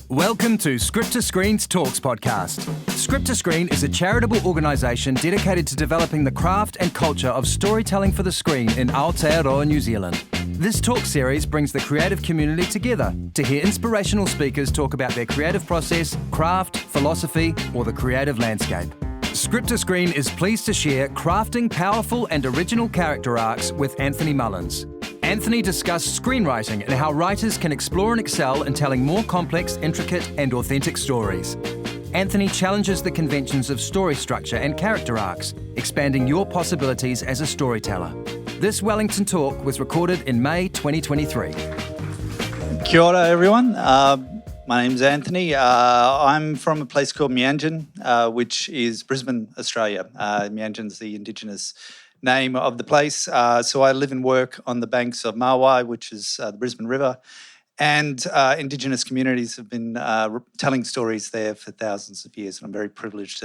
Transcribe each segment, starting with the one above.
Welcome to Script to Screen's Talks podcast. Script to Screen is a charitable organisation dedicated to developing the craft and culture of storytelling for the screen in Aotearoa, New Zealand. This talk series brings the creative community together to hear inspirational speakers talk about their creative process, craft, philosophy, or the creative landscape. Script to Screen is pleased to share crafting powerful and original character arcs with Anthony Mullins. Anthony discussed screenwriting and how writers can explore and excel in telling more complex, intricate, and authentic stories. Anthony challenges the conventions of story structure and character arcs, expanding your possibilities as a storyteller. This Wellington talk was recorded in May 2023. Kia ora, everyone. My name's Anthony. I'm from a place called Meanjin, which is Brisbane, Australia. Meanjin's the Indigenous name of the place. So I live and work on the banks of Mawai, which is the Brisbane River, and Indigenous communities have been telling stories there for thousands of years, and I'm very privileged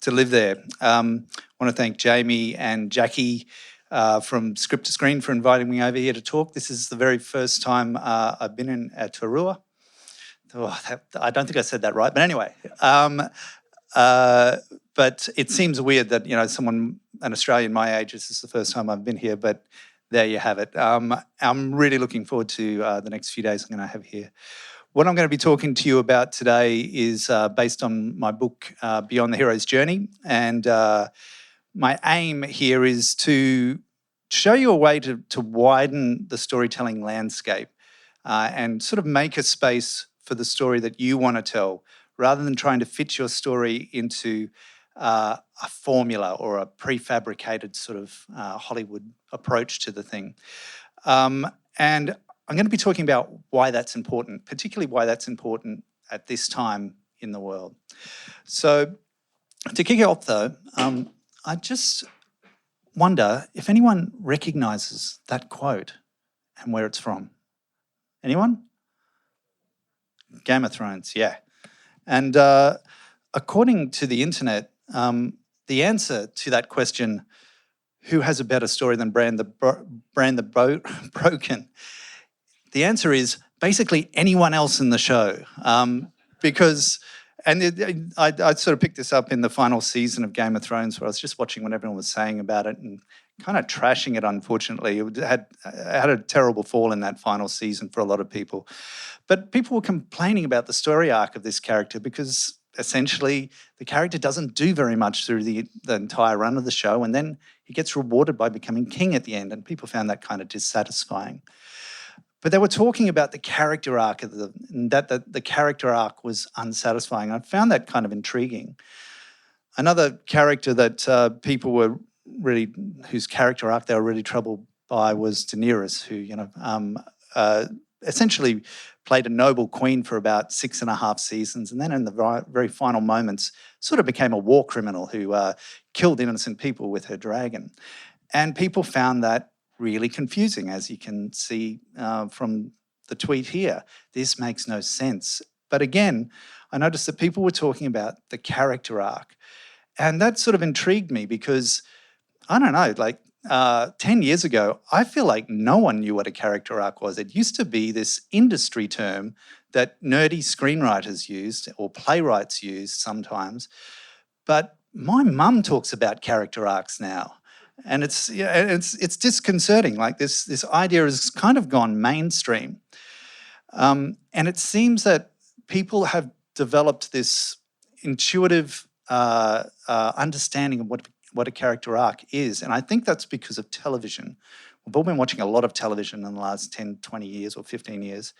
to live there. I want to thank Jamie and Jackie from Script to Screen for inviting me over here to talk. This is the very first time I've been in Aotearoa. I don't think I said that right, but anyway. But it seems weird that, an Australian my age, this is the first time I've been here, but there you have it. I'm really looking forward to the next few days I'm going to have here. What I'm going to be talking to you about today is based on my book, Beyond the Hero's Journey. And my aim here is to show you a way to widen the storytelling landscape and sort of make a space for the story that you want to tell, rather than trying to fit your story into a formula or a prefabricated sort of Hollywood approach to the thing. And I'm going to be talking about why that's important, particularly why that's important at this time in the world. So to kick it off though, I just wonder if anyone recognises that quote and where it's from. Anyone? Game of Thrones, yeah. And according to the internet, the answer to that question, who has a better story than Brand the Broken? The answer is basically anyone else in the show. Because, and I sort of picked this up in the final season of Game of Thrones, where I was just watching what everyone was saying about it and kind of trashing it, unfortunately. It had a terrible fall in that final season for a lot of people. But people were complaining about the story arc of this character because essentially the character doesn't do very much through the entire run of the show, and then he gets rewarded by becoming king at the end, and people found that kind of dissatisfying. But they were talking about the character arc of the character arc was unsatisfying. I found that kind of intriguing. Another character that people were really, whose character arc they were really troubled by was Daenerys, who essentially played a noble queen for about 6.5 seasons, and then in the very final moments sort of became a war criminal who killed innocent people with her dragon. And people found that really confusing, as you can see from the tweet here. This makes no sense. But again, I noticed that people were talking about the character arc. And that sort of intrigued me because, I don't know, 10 years ago, I feel like no one knew what a character arc was. It used to be this industry term that nerdy screenwriters used or playwrights use sometimes. But my mum talks about character arcs now. And it's disconcerting. Like this idea has kind of gone mainstream. And it seems that people have developed this intuitive understanding of what a character arc is. And I think that's because of television. We've all been watching a lot of television in the last 10, 20 years or 15 years.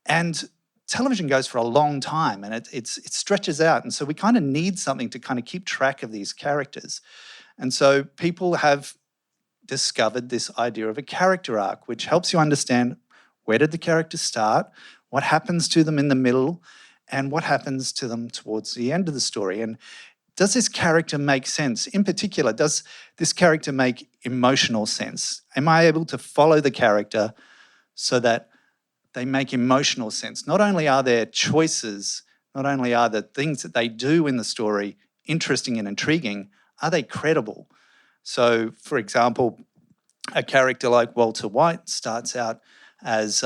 And television goes for a long time and it stretches out. And so we kind of need something to kind of keep track of these characters. And so people have discovered this idea of a character arc, which helps you understand where did the character start, what happens to them in the middle, and what happens to them towards the end of the story. And does this character make sense? In particular, does this character make emotional sense? Am I able to follow the character so that they make emotional sense? Not only are their choices, not only are the things that they do in the story interesting and intriguing, are they credible? So, for example, a character like Walter White starts out as,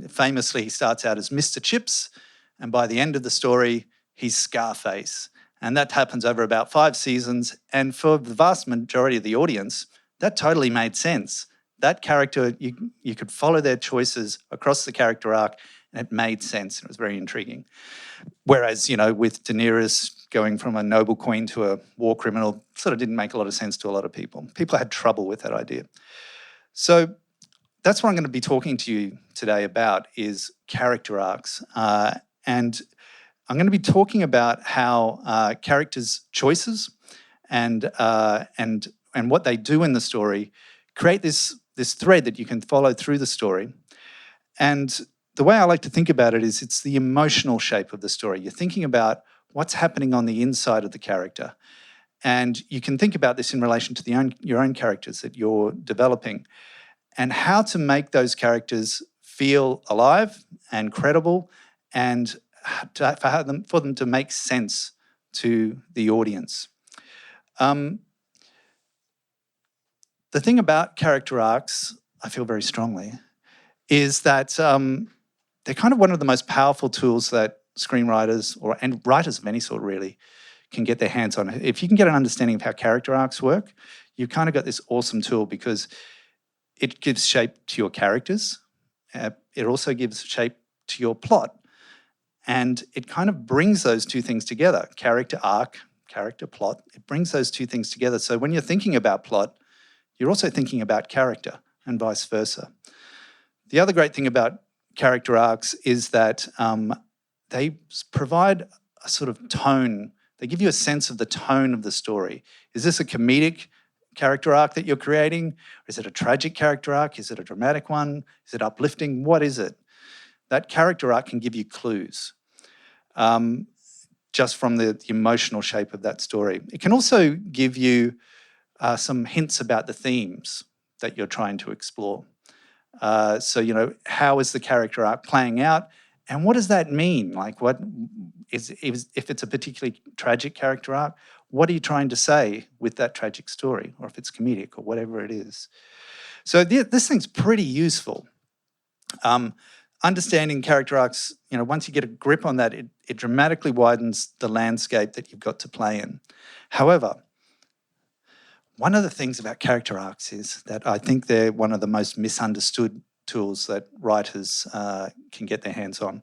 famously, he starts out as Mr. Chips, and by the end of the story, he's Scarface. And that happens over about 5 seasons. And for the vast majority of the audience, that totally made sense. That character, you could follow their choices across the character arc, and it made sense. It was very intriguing. Whereas, with Daenerys going from a noble queen to a war criminal, sort of didn't make a lot of sense to a lot of people. People had trouble with that idea. So that's what I'm going to be talking to you today about, is character arcs. And I'm going to be talking about how characters' choices and what they do in the story create this thread that you can follow through the story. And the way I like to think about it is it's the emotional shape of the story. You're thinking about what's happening on the inside of the character. And you can think about this in relation to your own characters that you're developing, and how to make those characters feel alive and credible, and for them to make sense to the audience. The thing about character arcs, I feel very strongly, is that they're kind of one of the most powerful tools that screenwriters and writers of any sort really can get their hands on. If you can get an understanding of how character arcs work, you've kind of got this awesome tool, because it gives shape to your characters. It also gives shape to your plot. And it kind of brings those two things together, character arc, character plot. It brings those two things together. So when you're thinking about plot, you're also thinking about character, and vice versa. The other great thing about character arcs is that they provide a sort of tone. They give you a sense of the tone of the story. Is this a comedic character arc that you're creating? Or is it a tragic character arc? Is it a dramatic one? Is it uplifting? What is it? That character arc can give you clues just from the emotional shape of that story. It can also give you some hints about the themes that you're trying to explore. So, how is the character arc playing out? And what does that mean? Like, if it's a particularly tragic character arc, what are you trying to say with that tragic story? Or if it's comedic or whatever it is. So this thing's pretty useful. Understanding character arcs, once you get a grip on that, it dramatically widens the landscape that you've got to play in. However, one of the things about character arcs is that I think they're one of the most misunderstood tools that writers can get their hands on.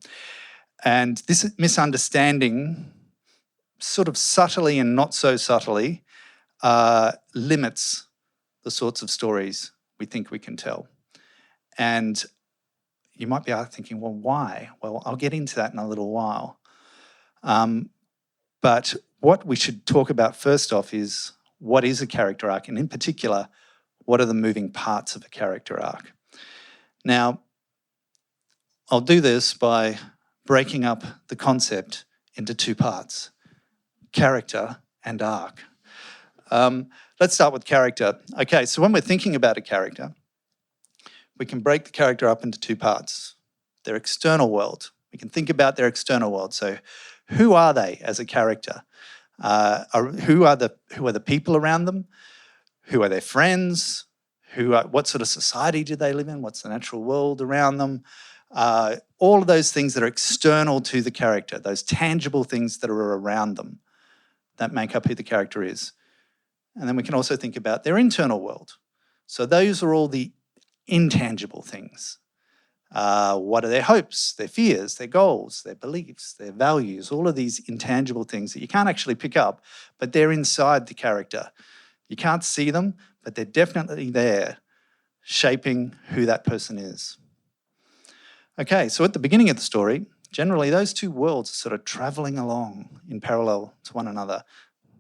And this misunderstanding, sort of subtly and not so subtly, limits the sorts of stories we think we can tell. And you might be thinking, well, why? Well, I'll get into that in a little while. But what we should talk about first off is, what is a character arc? And in particular, what are the moving parts of a character arc? Now, I'll do this by breaking up the concept into 2 parts, character and arc. Let's start with character. Okay, so when we're thinking about a character, we can break the character up into 2 parts. Their external world. We can think about their external world. So who are they as a character? Who are the people around them? Who are their friends? What sort of society do they live in? What's the natural world around them? All of those things that are external to the character, those tangible things that are around them that make up who the character is. And then we can also think about their internal world. So those are all the intangible things. What are their hopes, their fears, their goals, their beliefs, their values, all of these intangible things that you can't actually pick up, but they're inside the character. You can't see them, but they're definitely there, shaping who that person is. Okay, so at the beginning of the story, generally those 2 worlds are sort of traveling along in parallel to one another.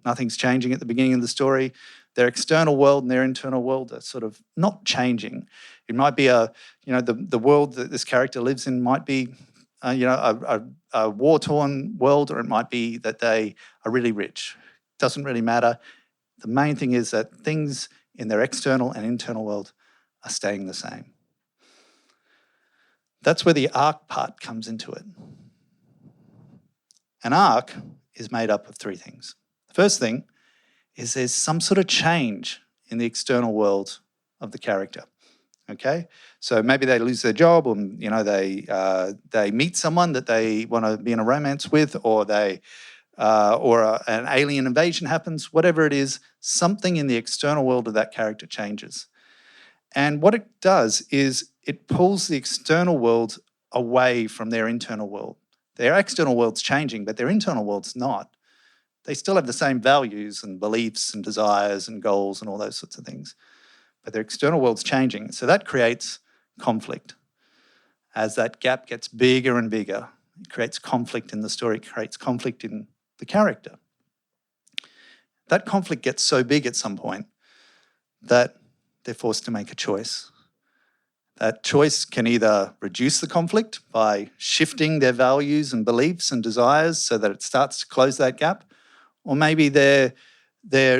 Nothing's changing at the beginning of the story. Their external world and their internal world are sort of not changing. It might be the world that this character lives in might be, a war-torn world, or it might be that they are really rich. Doesn't really matter. The main thing is that things in their external and internal world are staying the same. That's where the arc part comes into it. An arc is made up of 3 things. The first thing is there's some sort of change in the external world of the character. Okay, so maybe they lose their job, or they meet someone that they want to be in a romance with, or an alien invasion happens. Whatever it is, something in the external world of that character changes. And what it does is it pulls the external world away from their internal world. Their external world's changing, but their internal world's not. They still have the same values and beliefs and desires and goals and all those sorts of things. But their external world's changing. So that creates conflict. As that gap gets bigger and bigger, it creates conflict in the story, it creates conflict in the character. That conflict gets so big at some point that they're forced to make a choice. That choice can either reduce the conflict by shifting their values and beliefs and desires so that it starts to close that gap, or maybe their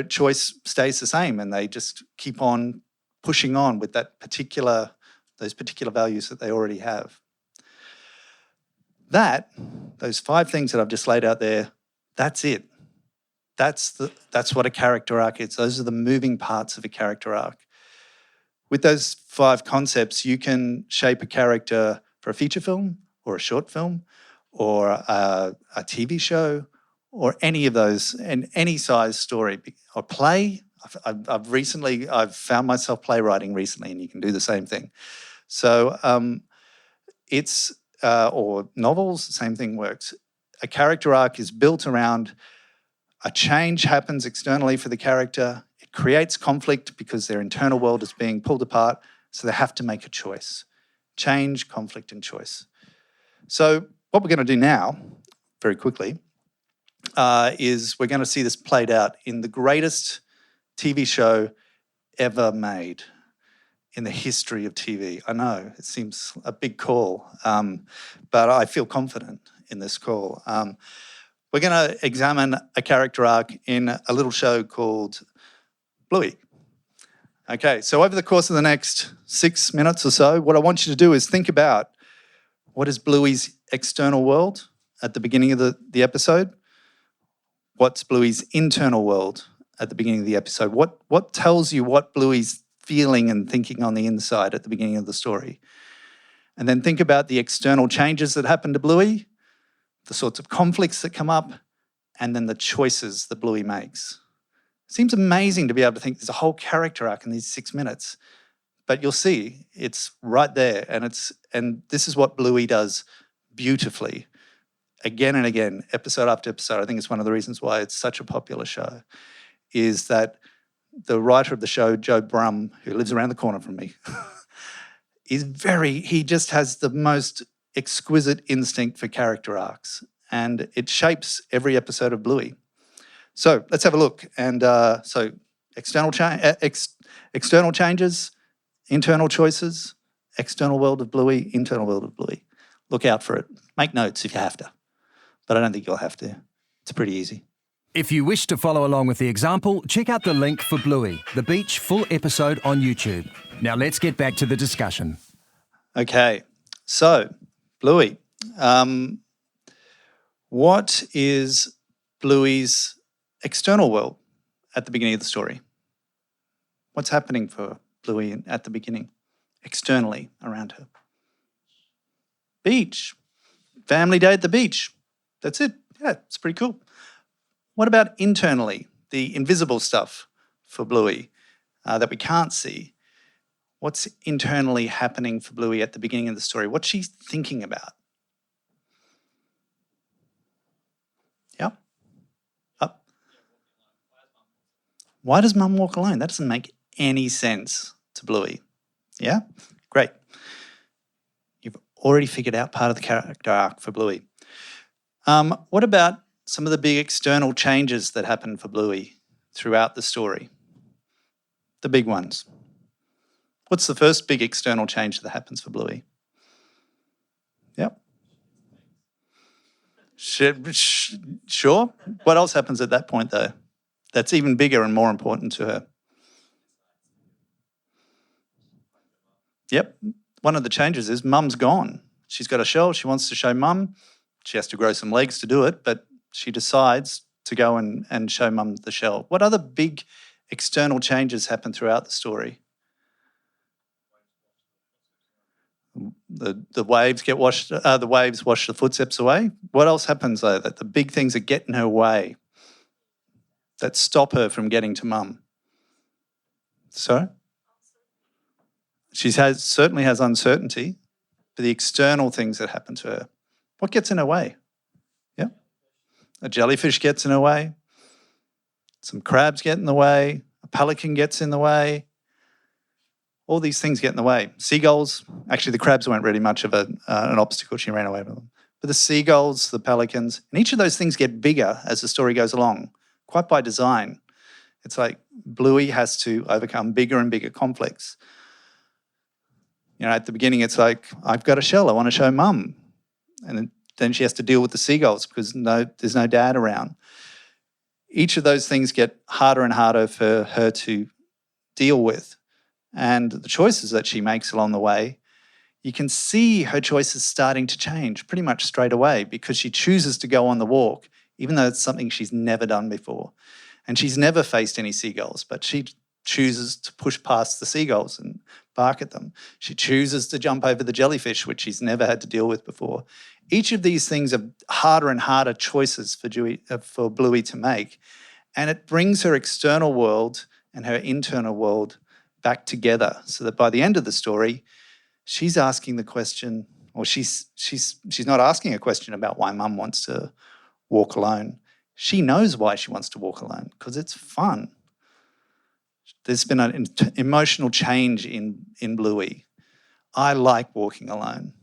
choice stays the same and they just keep on pushing on with those particular values that they already have. Those 5 things that I've just laid out there, that's it. That's what a character arc is. Those are the moving parts of a character arc. With those 5 concepts, you can shape a character for a feature film or a short film or a TV show or any of those, and any size story or play. I've found myself playwriting recently, and you can do the same thing. So or novels, the same thing works. A character arc is built around a change happens externally for the character. It creates conflict because their internal world is being pulled apart, so they have to make a choice. Change, conflict, and choice. So what we're going to do now, very quickly, is we're going to see this played out in the greatest TV show ever made in the history of TV. I know, it seems a big call, but I feel confident in this call. We're going to examine a character arc in a little show called Bluey. Okay, so over the course of the next 6 minutes or so, what I want you to do is think about what is Bluey's external world at the beginning of the episode? What's Bluey's internal world at the beginning of the episode? What tells you what Bluey's feeling and thinking on the inside at the beginning of the story? And then think about the external changes that happen to Bluey, the sorts of conflicts that come up, and then the choices that Bluey makes. It seems amazing to be able to think there's a whole character arc in these 6 minutes, but you'll see it's right there, and this is what Bluey does beautifully. Again and again, episode after episode. I think it's one of the reasons why it's such a popular show, is that the writer of the show, Joe Brum, who lives around the corner from me, he just has the most exquisite instinct for character arcs, and it shapes every episode of Bluey. So let's have a look. And so external changes, internal choices, external world of Bluey, internal world of Bluey. Look out for it. Make notes if you have to, but I don't think you'll have to. It's pretty easy. If you wish to follow along with the example, check out the link for Bluey, the beach full episode on YouTube. Now let's get back to the discussion. Okay, so Bluey. What is Bluey's external world at the beginning of the story? What's happening for Bluey at the beginning, externally around her? Beach. Family day at the beach. That's it. Yeah, it's pretty cool. What about internally, the invisible stuff for Bluey that we can't see? What's internally happening for Bluey at the beginning of the story? What's she thinking about? Yeah? Up. Why does Mum walk alone? That doesn't make any sense to Bluey. Yeah? Great. You've already figured out part of the character arc for Bluey. What about some of the big external changes that happen for Bluey throughout the story? The big ones. What's the first big external change that happens for Bluey? Yep. Sure. What else happens at that point, though? That's even bigger and more important to her. Yep. One of the changes is Mum's gone. She's got a shell. She wants to show Mum. She has to grow some legs to do it, but she decides to go and show Mum the shell. What other big external changes happen throughout the story? The waves get washed. The waves wash the footsteps away. What else happens though? That the big things that get in her way, that stop her from getting to mum. So she certainly has uncertainty, but the external things that happen to her. What gets in her way? Yeah, a jellyfish gets in her way. Some crabs get in the way. A pelican gets in the way. All these things get in the way. Seagulls, actually the crabs weren't really much of an obstacle. She ran away with them. But the seagulls, the pelicans, and each of those things get bigger as the story goes along, quite by design. It's like Bluey has to overcome bigger and bigger conflicts. At the beginning it's like, I've got a shell, I want to show mum. And then she has to deal with the seagulls because there's no dad around. Each of those things get harder and harder for her to deal with. And the choices that she makes along the way, you can see her choices starting to change pretty much straight away because she chooses to go on the walk, even though it's something she's never done before. And she's never faced any seagulls, but she chooses to push past the seagulls and bark at them. She chooses to jump over the jellyfish, which she's never had to deal with before. Each of these things are harder and harder choices for Bluey to make. And it brings her external world and her internal world back together so that by the end of the story, she's asking the question, or she's not asking a question about why mum wants to walk alone. She knows why she wants to walk alone, because it's fun. There's been an emotional change in Bluey. I like walking alone.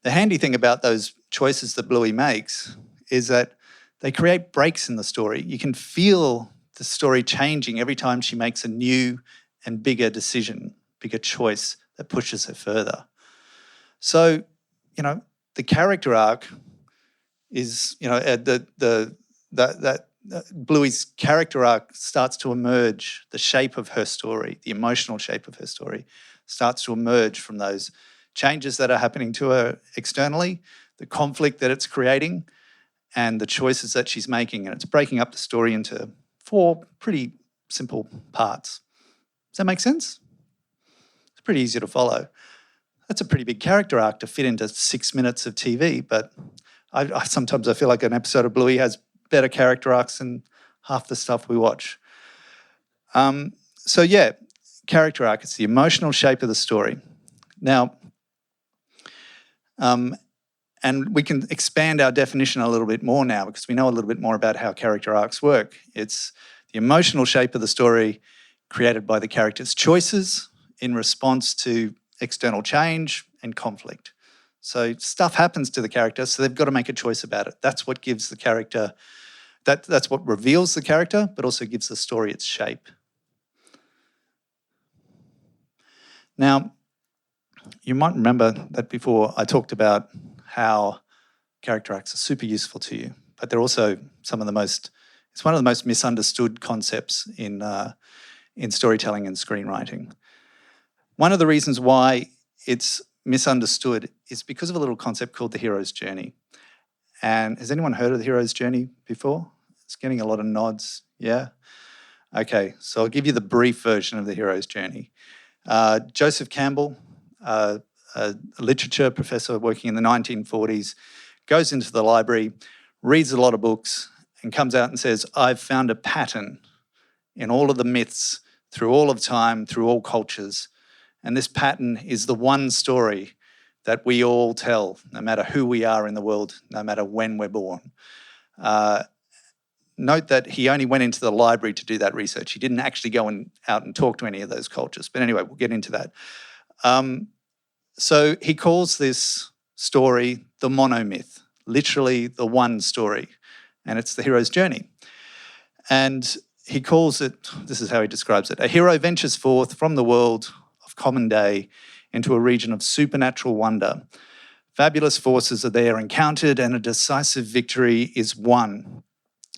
The handy thing about those choices that Bluey makes is that they create breaks in the story. You can feel the story changing every time she makes a new and bigger decision, bigger choice that pushes her further. So, the character arc is, Bluey's character arc starts to emerge, the shape of her story, the emotional shape of her story starts to emerge from those changes that are happening to her externally, the conflict that it's creating, and the choices that she's making. And it's breaking up the story into 4 pretty simple parts. Does that make sense? It's pretty easy to follow. That's a pretty big character arc to fit into 6 minutes of TV, but I sometimes feel like an episode of Bluey has better character arcs than half the stuff we watch. So yeah, character arc, it's the emotional shape of the story. Now, and we can expand our definition a little bit more now because we know a little bit more about how character arcs work. It's the emotional shape of the story created by the character's choices in response to external change and conflict. So stuff happens to the character, so they've got to make a choice about it. That's what gives the character, that's what reveals the character, but also gives the story its shape. Now, you might remember that before I talked about how character arcs are super useful to you, but they're also it's one of the most misunderstood concepts in storytelling and screenwriting. One of the reasons why it's misunderstood is because of a little concept called the hero's journey. And has anyone heard of the hero's journey before? It's getting a lot of nods, yeah? Okay, so I'll give you the brief version of the hero's journey. Joseph Campbell, a literature professor working in the 1940s, goes into the library, reads a lot of books, and comes out and says, I've found a pattern in all of the myths, through all of time, through all cultures. And this pattern is the one story that we all tell, no matter who we are in the world, no matter when we're born. Note that he only went into the library to do that research. He didn't actually go out and talk to any of those cultures. But anyway, we'll get into that. So he calls this story the monomyth, literally the one story, and it's the hero's journey. And he calls it, this is how he describes it, a hero ventures forth from the world of common day into a region of supernatural wonder. Fabulous forces are there encountered and a decisive victory is won.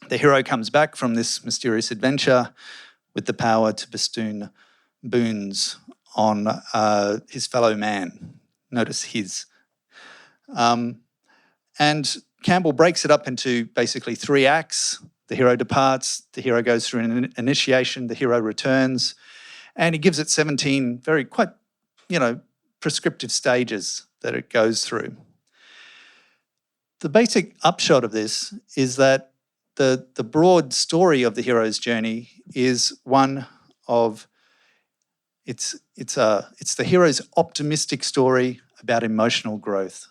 The hero comes back from this mysterious adventure with the power to bestow boons on his fellow man. Notice his. And Campbell breaks it up into basically 3 acts. The hero departs, the hero goes through an initiation, the hero returns, and he gives it 17 very quite, prescriptive stages that it goes through. The basic upshot of this is that the broad story of the hero's journey is one of it's the hero's optimistic story about emotional growth.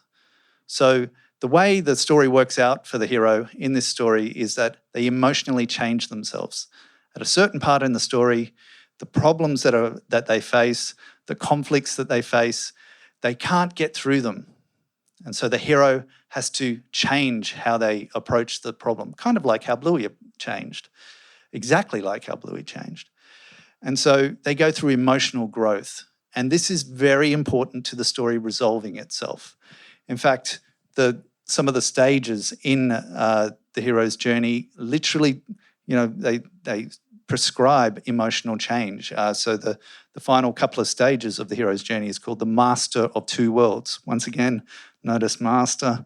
So the way the story works out for the hero in this story is that they emotionally change themselves. At a certain part in the story, the problems that they face, the conflicts that they face, they can't get through them. And so the hero has to change how they approach the problem, kind of like how Bluey changed, exactly like how Bluey changed. And so they go through emotional growth. And this is very important to the story resolving itself. In fact, some of the stages in the hero's journey literally, they prescribe emotional change. So the final couple of stages of the hero's journey is called the Master of Two Worlds. Once again, notice master.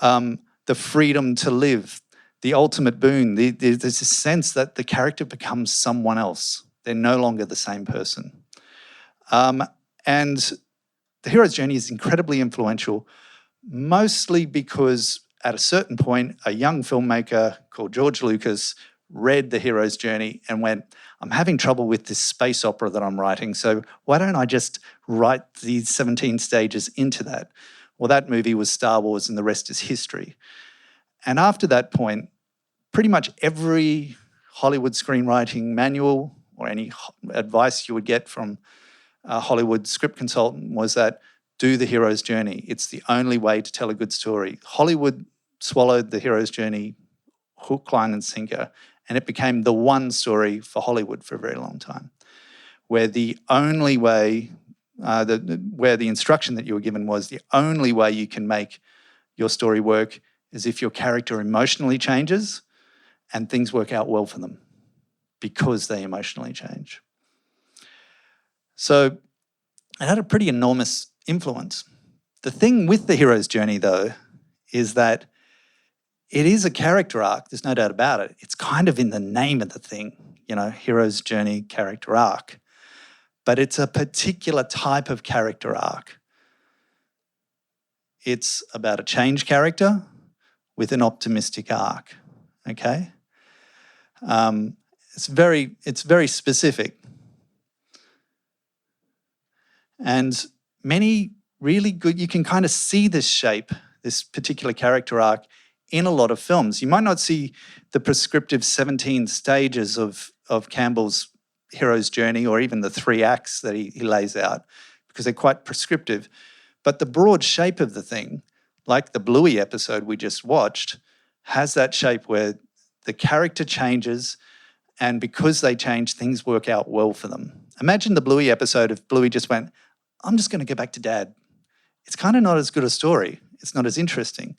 The freedom to live, the ultimate boon. There's this sense that the character becomes someone else. They're no longer the same person. And the hero's journey is incredibly influential, mostly because at a certain point, a young filmmaker called George Lucas read the hero's journey and went, I'm having trouble with this space opera that I'm writing, so why don't I just write these 17 stages into that? Well, that movie was Star Wars, and the rest is history. And after that point, pretty much every Hollywood screenwriting manual or any advice you would get from a Hollywood script consultant was that do the hero's journey. It's the only way to tell a good story. Hollywood swallowed the hero's journey hook, line, and sinker, and it became the one story for Hollywood for a very long time, where the only way, where the instruction that you were given was the only way you can make your story work is if your character emotionally changes and things work out well for them because they emotionally change. So it had a pretty enormous influence. The thing with the hero's journey, though, is that it is a character arc. There's no doubt about it. It's kind of in the name of the thing, hero's journey, character arc. But it's a particular type of character arc. It's about a change character with an optimistic arc, okay? It's very specific. And many really good, you can kind of see this shape, this particular character arc in a lot of films. You might not see the prescriptive 17 stages of Campbell's hero's journey or even the 3 acts that he lays out because they're quite prescriptive. But the broad shape of the thing, like the Bluey episode we just watched, has that shape where the character changes and because they change, things work out well for them. Imagine the Bluey episode if Bluey just went, I'm just going to go back to Dad. It's kind of not as good a story. It's not as interesting.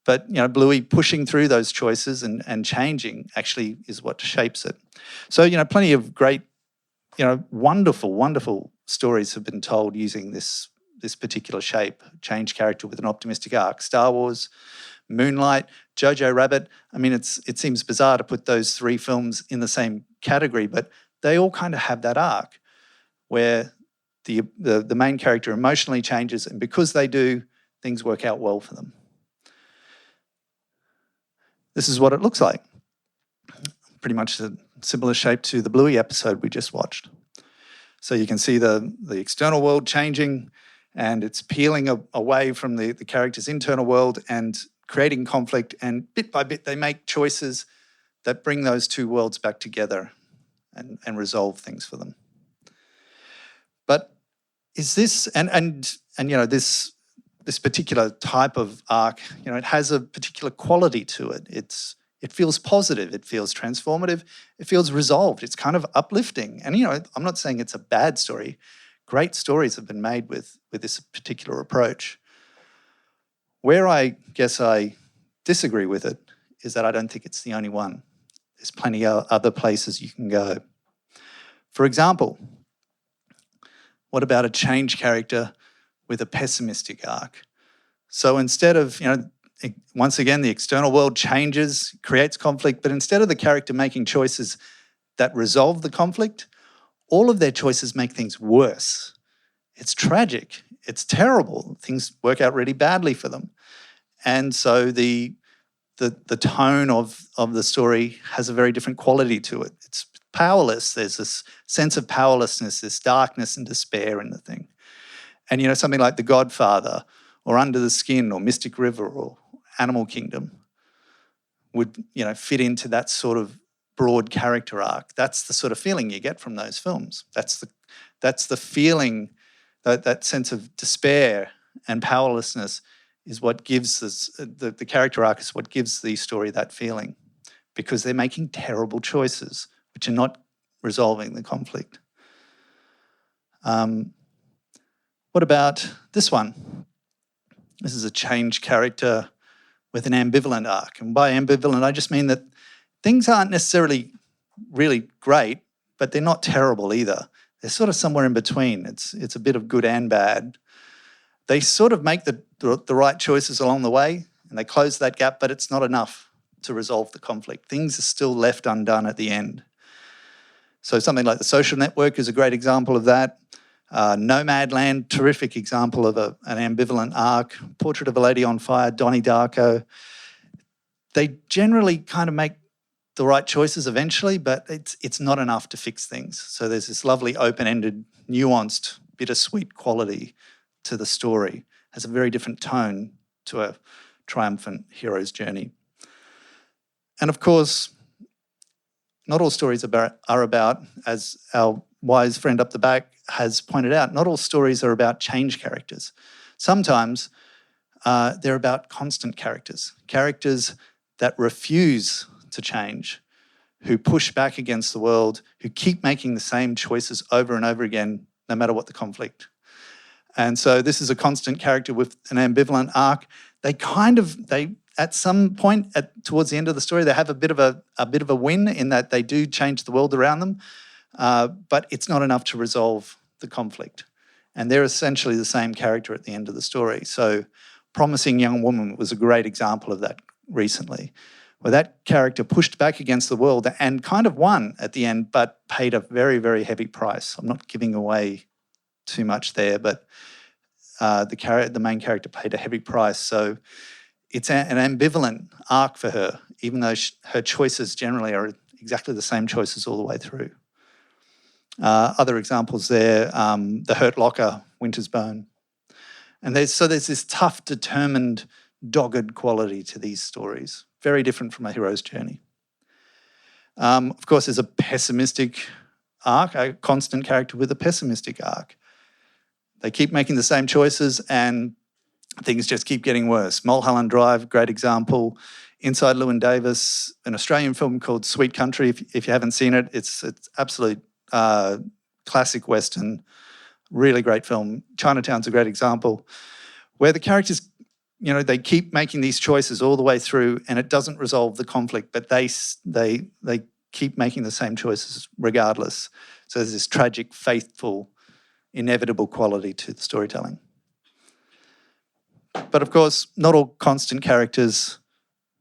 But, Bluey pushing through those choices and changing actually is what shapes it. So, plenty of great, wonderful, wonderful stories have been told using this particular shape, change character with an optimistic arc. Star Wars, Moonlight, Jojo Rabbit. I mean, it seems bizarre to put those 3 films in the same category, but they all kind of have that arc where the main character emotionally changes, and because they do, things work out well for them. This is what it looks like. Pretty much a similar shape to the Bluey episode we just watched. So you can see the external world changing, and it's peeling away from the character's internal world and creating conflict, and bit by bit they make choices that bring those 2 worlds back together and resolve things for them. But is this, this particular type of arc, it has a particular quality to it. It feels positive, it feels transformative, it feels resolved, it's kind of uplifting. And, I'm not saying it's a bad story. Great stories have been made with this particular approach. Where I guess I disagree with it is that I don't think it's the only one. There's plenty of other places you can go. For example, what about a change character with a pessimistic arc? So instead of, once again, the external world changes, creates conflict, but instead of the character making choices that resolve the conflict, all of their choices make things worse. it's tragic. It's terrible. Things work out really badly for them. And so the tone of the story has a very different quality to it. It's powerless. There's this sense of powerlessness, this darkness and despair in the thing. And, something like The Godfather or Under the Skin or Mystic River or Animal Kingdom would, fit into that sort of broad character arc. That's the sort of feeling you get from those films. That's the feeling, that sense of despair and powerlessness is what gives us, the character arc is what gives the story that feeling, because they're making terrible choices which are not resolving the conflict. What about this one? This is a change character with an ambivalent arc. And by ambivalent, I just mean that things aren't necessarily really great, but they're not terrible either. They're sort of somewhere in between. It's a bit of good and bad. They sort of make the right choices along the way, and they close that gap, but it's not enough to resolve the conflict. Things are still left undone at the end. So something like The Social Network is a great example of that. Nomadland, terrific example of an ambivalent arc. Portrait of a Lady on Fire, Donnie Darko. They generally kind of make the right choices eventually, but it's not enough to fix things. So there's this lovely open-ended, nuanced, bittersweet quality to the story. It has a very different tone to a triumphant hero's journey. And of course, not all stories are about, as our wise friend up the back has pointed out, not all stories are about change characters. Sometimes they're about constant characters, characters that refuse to change, who push back against the world, who keep making the same choices over and over again, no matter what the conflict. And so this is a constant character with an ambivalent arc. They at some point towards the end of the story, they have a bit of a win in that they do change the world around them, but it's not enough to resolve the conflict. And they're essentially the same character at the end of the story. So Promising Young Woman was a great example of that recently, where that character pushed back against the world and kind of won at the end, but paid a very, very heavy price. I'm not giving away too much there, but the main character paid a heavy price. So it's an ambivalent arc for her, even though her choices generally are exactly the same choices all the way through. Other examples there, The Hurt Locker, Winter's Bone. And there's this tough, determined, dogged quality to these stories, very different from A Hero's Journey. Of course, there's a pessimistic arc, a constant character with a pessimistic arc. They keep making the same choices and things just keep getting worse. Mulholland Drive, great example. Inside Llewyn Davis, an Australian film called Sweet Country. If you haven't seen it, it's absolute classic Western, really great film. Chinatown's a great example, where the characters, they keep making these choices all the way through and it doesn't resolve the conflict, but they keep making the same choices regardless. So there's this tragic, faithful, inevitable quality to the storytelling. But of course, not all constant characters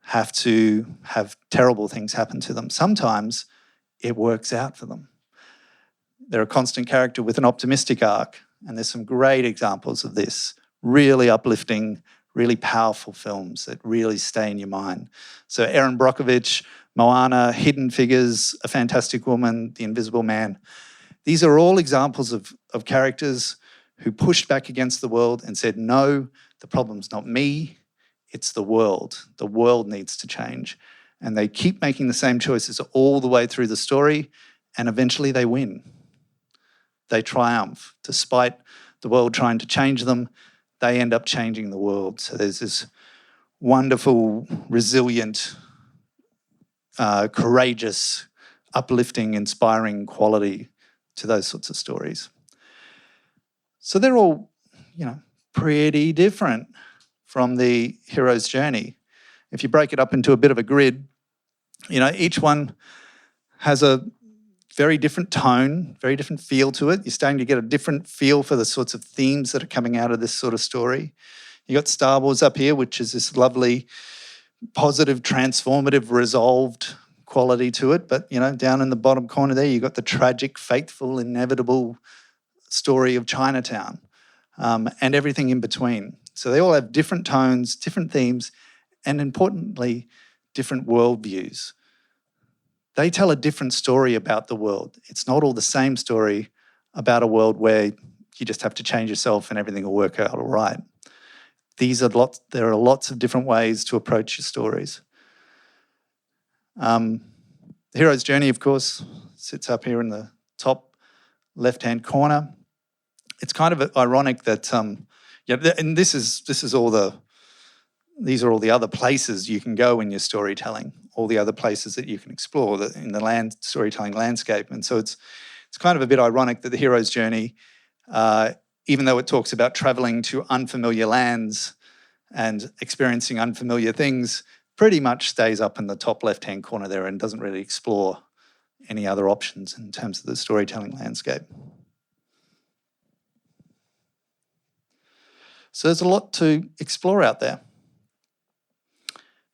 have to have terrible things happen to them. Sometimes it works out for them. They're a constant character with an optimistic arc, and there's some great examples of this. Really uplifting, really powerful films that really stay in your mind. So Erin Brockovich, Moana, Hidden Figures, A Fantastic Woman, The Invisible Man. These are all examples of characters who pushed back against the world and said, no, the problem's not me, it's the world. The world needs to change. And they keep making the same choices all the way through the story, and eventually they win. They triumph. Despite the world trying to change them, they end up changing the world. So there's this wonderful, resilient, courageous, uplifting, inspiring quality to those sorts of stories. So they're all, pretty different from the hero's journey. If you break it up into a bit of a grid, each one has a very different tone, very different feel to it. You're starting to get a different feel for the sorts of themes that are coming out of this sort of story. You got Star Wars up here, which is this lovely, positive, transformative, resolved quality to it. But, down in the bottom corner there, you got the tragic, faithful, inevitable story of Chinatown. and everything in between. So they all have different tones, different themes, and importantly, different worldviews. They tell a different story about the world. It's not all the same story about a world where you just have to change yourself and everything will work out all right. There are lots of different ways to approach your stories. The hero's journey, of course, sits up here in the top left-hand corner. It's kind of ironic that, and these are all the other places you can go in your storytelling, all the other places that you can explore in the storytelling landscape. And so it's kind of a bit ironic that the hero's journey, even though it talks about travelling to unfamiliar lands and experiencing unfamiliar things, pretty much stays up in the top left-hand corner there and doesn't really explore any other options in terms of the storytelling landscape. So there's a lot to explore out there.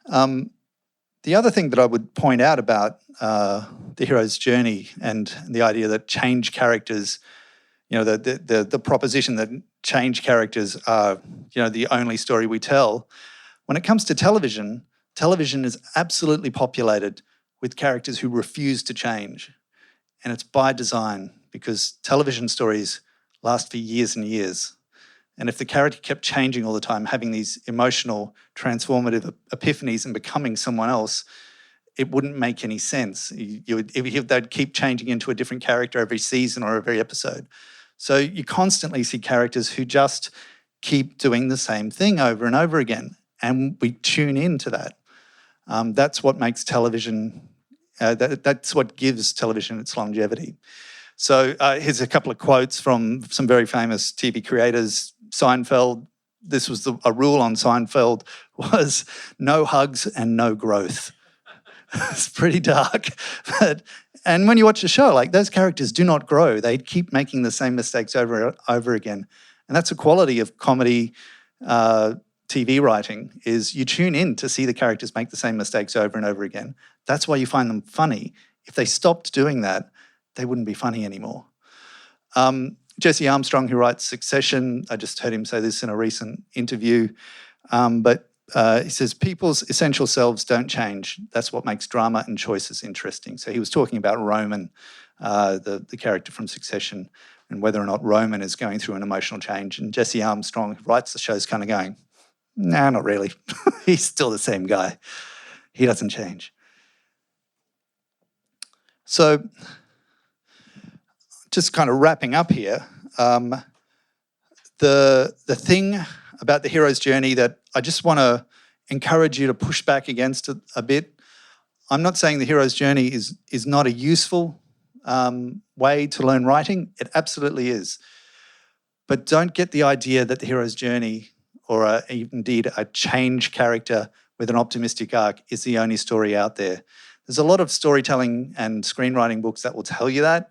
The other thing that I would point out about the hero's journey and the idea that change characters, the proposition that change characters are, the only story we tell. When it comes to television, television is absolutely populated with characters who refuse to change. And it's by design, because television stories last for years and years. And if the character kept changing all the time, having these emotional, transformative epiphanies and becoming someone else, it wouldn't make any sense. They'd keep changing into a different character every season or every episode. So you constantly see characters who just keep doing the same thing over and over again. And we tune into that. That's what makes television, that's what gives television its longevity. So here's a couple of quotes from some very famous TV creators. Seinfeld, this was a rule on Seinfeld, was no hugs and no growth. It's pretty dark. And when you watch the show, like, those characters do not grow. They keep making the same mistakes over and over again. And that's a quality of comedy TV writing, is you tune in to see the characters make the same mistakes over and over again. That's why you find them funny. If they stopped doing that, they wouldn't be funny anymore. Jesse Armstrong, who writes Succession, I just heard him say this in a recent interview, but he says, people's essential selves don't change. That's what makes drama and choices interesting. So he was talking about Roman, the character from Succession, and whether or not Roman is going through an emotional change. And Jesse Armstrong, who writes the show, is kind of going, no, not really. He's still the same guy. He doesn't change. So just kind of wrapping up here, the thing about the hero's journey that I just want to encourage you to push back against a bit. I'm not saying the hero's journey is not a useful way to learn writing. It absolutely is. But don't get the idea that the hero's journey, or indeed a change character with an optimistic arc, is the only story out there. There's a lot of storytelling and screenwriting books that will tell you that.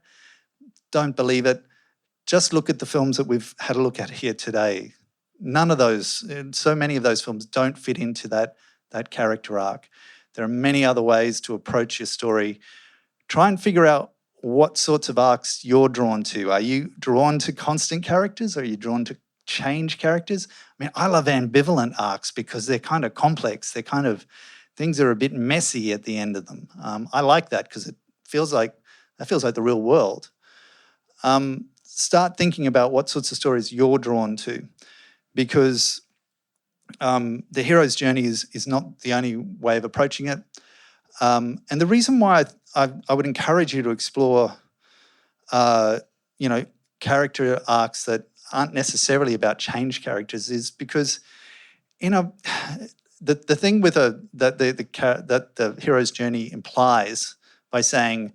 Don't believe it. Just look at the films that we've had a look at here today. None of those, so many of those films don't fit into that character arc. There are many other ways to approach your story. Try and figure out what sorts of arcs you're drawn to. Are you drawn to constant characters? Are you drawn to change characters? I mean, I love ambivalent arcs because they're kind of complex. They're kind of, things are a bit messy at the end of them. I like that because it feels like the real world. Start thinking about what sorts of stories you're drawn to, because the hero's journey is not the only way of approaching it. And the reason why I would encourage you to explore, character arcs that aren't necessarily about change characters is because, the thing with that the hero's journey implies by saying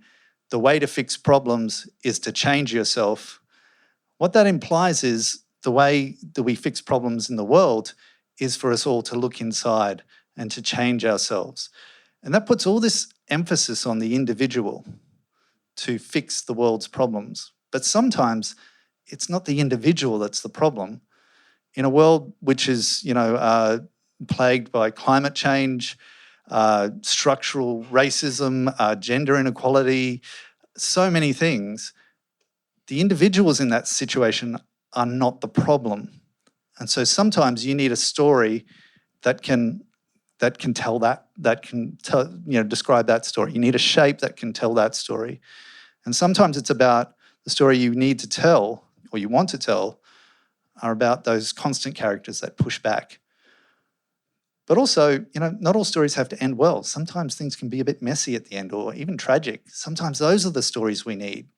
the way to fix problems is to change yourself. What that implies is the way that we fix problems in the world is for us all to look inside and to change ourselves. And that puts all this emphasis on the individual to fix the world's problems. But sometimes it's not the individual that's the problem. In a world which is, plagued by climate change, structural racism, gender inequality, so many things, the individuals in that situation are not the problem. And so sometimes you need a story that can tell describe that story. You need a shape that can tell that story. And sometimes it's about the story you need to tell or you want to tell are about those constant characters that push back. But also, not all stories have to end well. Sometimes things can be a bit messy at the end or even tragic. Sometimes those are the stories we need.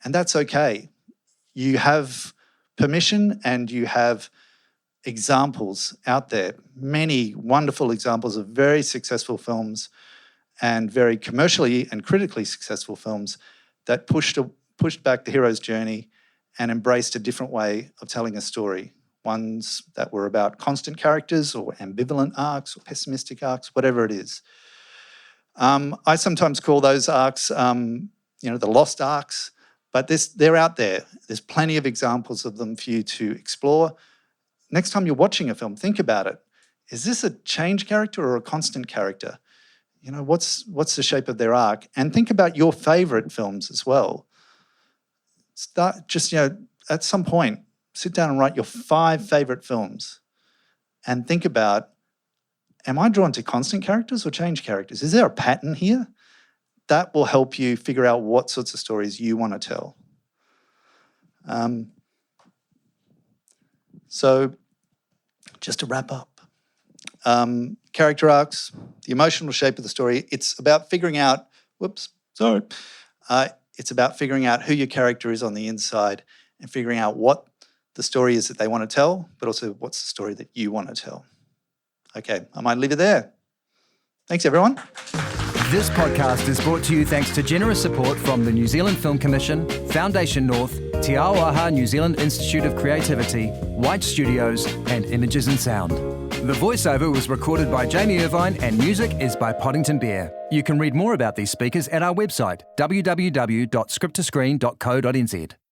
And that's okay. You have permission and you have examples out there, many wonderful examples of very successful films and very commercially and critically successful films that pushed back the hero's journey and embraced a different way of telling a story. Ones that were about constant characters or ambivalent arcs or pessimistic arcs, whatever it is. I sometimes call those arcs, the lost arcs, but they're out there. There's plenty of examples of them for you to explore. Next time you're watching a film, think about it. Is this a change character or a constant character? What's the shape of their arc? And think about your favourite films as well. At some point, sit down and write your 5 favourite films and think about, am I drawn to constant characters or change characters? Is there a pattern here? That will help you figure out what sorts of stories you want to tell. So just to wrap up, character arcs, the emotional shape of the story, it's about figuring out, it's about figuring out who your character is on the inside and figuring out what the story is that they want to tell, but also what's the story that you want to tell. Okay, I might leave it there. Thanks, everyone. This podcast is brought to you thanks to generous support from the New Zealand Film Commission, Foundation North, Te Awaha New Zealand Institute of Creativity, White Studios, and Images and Sound. The voiceover was recorded by Jamie Irvine and music is by Podington Bear. You can read more about these speakers at our website, www.scriptoscreen.co.nz.